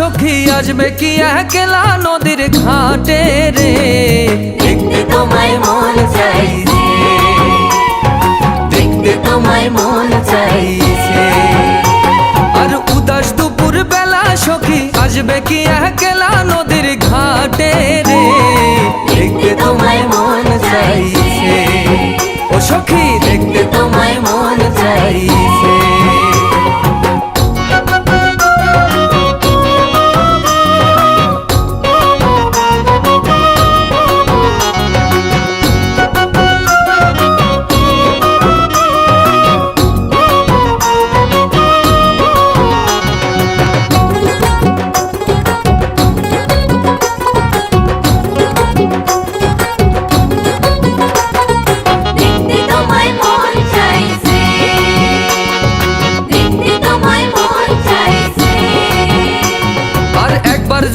সখী আসবে কি একলা নদীর ঘাটে রে, দেখতে তোমায় মন চাইছে, দেখতে তোমায় মন চাইছে। আর উদাস দুপুর বেলা সখী আসবে কি একলা নদীর ঘাটে রে, দেখতে তোমায় মন চাইছে, ও সখী দেখতে তোমায় মন চাইছে।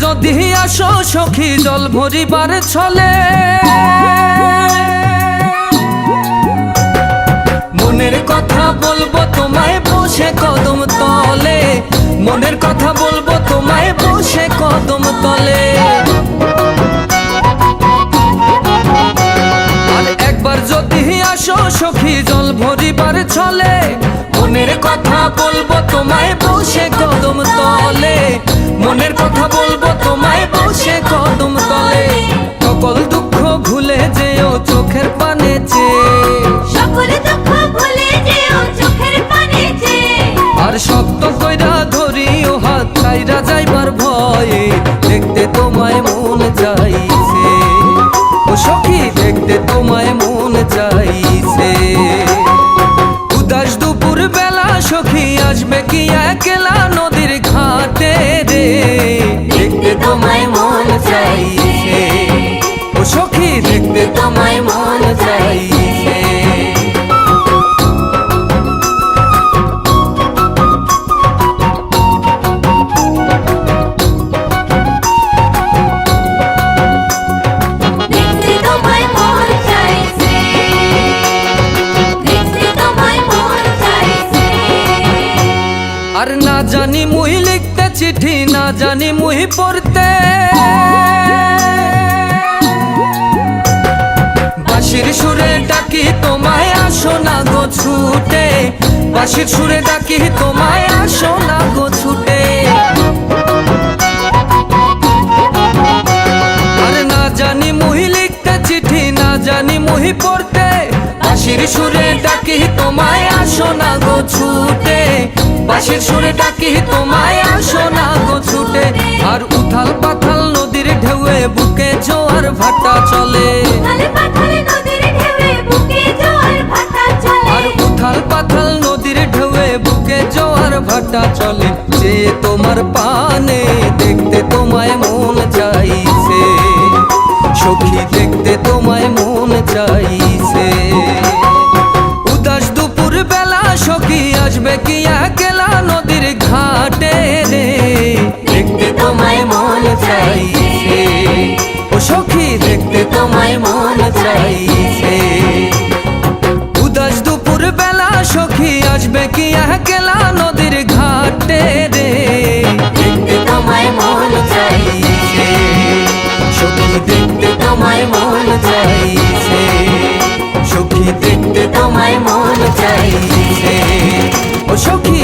যদি আসো সখী জল ভরিবার ছলে, মনের কথা বলবো তোমায় বসে কদম তলে, মনের কথা বলবো তোমায় বসে কদম তলে। আর একবার যদি আসো সখী জল ভরিবার ছলে, মনের কথা বলবো তোমায় বসে কদম তলে, মনের কথা বলবো তোমায় বসে কদম তলে। সকল দুঃখ ভুলে যেও চোখের পানে চেয়ে, সকল দুঃখ ভুলে যেও চোখের পানে চেয়ে। আর শক্ত কইরা ধরিও হাত ছাইরা যাইবার ভয়ে, দেখতে তোমায় মন চাইছে, ও সখী দেখতে তোমায় মন চাইছে। উদাস দুপুর বেলা সখী আসবে কি একলা নদীর ঘাটে রে, দেখতে তোমায় মন চাইছে, ও সখী দেখতে তোমায় মন চাইছে। দেখতে তোমায় মন চাইছে, দেখতে তোমায় মন চাইছে। আর না জানি মুই লিখতে চিঠি, না জানি মুই পড়তে, বাঁশির সুরে ডাকি তোমায় আসো না গো ছুটে, বাঁশির সুরে ডাকি তোমায় আসো না গো ছুটে। আর না জানি মুই লিখতে চিঠি, না জানি মুই পড়তে, বাঁশির সুরে ডাকি তোমায় আসো না গো ছুটে, বাঁশির সুরে ডাকি তোমায় আসো না গো ছুটে। আর উথাল পাথাল নদীর ঢেউয়ে বুকে জোয়ার ভাটা চলে, আর উথাল পাথাল নদীর ঢেউয়ে বুকে জোয়ার ভাটা চলে। যে তোমার পানে দেখতে তোমায় মন চাইছে, সখী দেখতে তোমায় মন চাইছে। উদাস দুপুর বেলা সখী আসবে কি একলা নদীর ঘাটে রে, দেখতে তোমায় মন চাইছে, ও সখী দেখতে তোমায় মন চাইছে। উদাস দুপুর বেলা সখী আসবে কি একলা নদীর ঘাটে রে, দেখতে তোমায় মন চাইছে, সখী দেখতে তোমায় মন চাইছে, সখী দেখতে তোমায় মন চাইছে। ও সখী